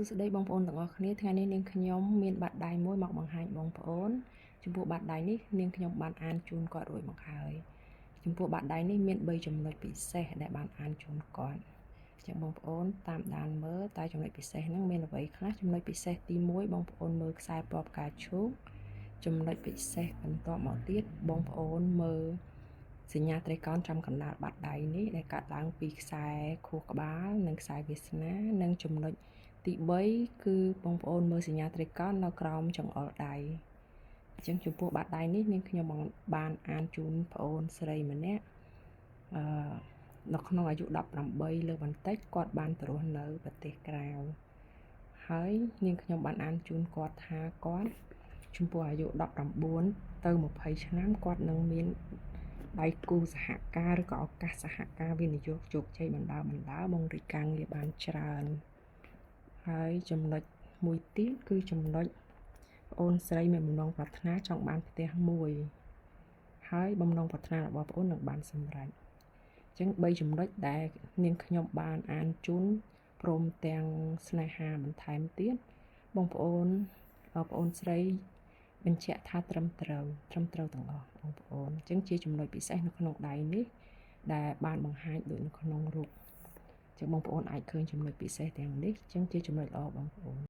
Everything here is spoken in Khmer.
សួស្តីបងប្អូនទាំងអស់គ្នាថ្ងៃនេះនាងខ្ញុំមានបាតដៃមួយមកបង្ហាញបងប្អូនចំពោះបាតដៃនេះនាងខ្ញុំបានអានជូនគាត់រួចមកហើយចំពោះបាតដៃនេះមាន3ចំណុចពិសេសដែលបានអានជូនគាត់ចឹងបងប្អូនតាមដានមើលតើចំណុចពិសេសហ្នឹងមានអ្វីខ្លះចំណុចពិសេសទី1បងប្អូនមើលខ្សែពណ៌ផ្កាឈូកចំណុចពិសេសបន្ទាប់មកទៀតបងប្អូនមើលសញ្ញាត្រីកោណចំកណ្ដាលបាតដៃនេះដែលកាត់ឡើងពីខ្សែខួរក្បាលនិងខ្សែវាសនានិងចំណុចទី3គឺបងប្អូនមើលសញ្ញាត្រីកោណនៅក្រោមចង្អុលដៃអញ្ចឹងចំពោះបាតដៃនេះនាងខ្ញុំបានអានជូនប្អូនស្រីម្នាក់នៅក្នុងអាយុ18លើបន្តិចគាត់បានទៅរស់នៅប្រទេសក្រៅហើយនាងខ្ញុំបានអានជូនគាត់ថាគាត់ចំពោះអាយុ19ទៅ20ឆ្នាំគាត់នឹងមានដៃគូសហការឬក៏ឱកាសសហការវិនិយោគជោគជ័យបណ្ដើបង្រីកការងារបានច្រើនហើយចំណុចមួយទៀតគឺចំណុចប្អូនស្រីមានបំណងប្រាថ្នាចង់បានផ្ទះមួយហើយបំណងប្រាថ្នារបស់ប្អូននឹងបានសម្រេចអញ្ចឹង3ចំណុចដែលនាងខ្ញុំបានអានជូនព្រមទាំងស្នេហាបន្ថែមទៀតបងប្អូនស្រីបញ្ជាក់ថាត្រឹមត្រូវទាំងអស់បងប្អូនអញ្ចឹងជាចំណុចពិសេសនៅក្នុងដៃនេះដែលបានបង្ហាញដូចនៅក្នុងរូបចឹងបងប្អូនអាចឃើញចំណុចពិសេសទាំងនេះចឹងជាចំណុចល្អបងប្អូន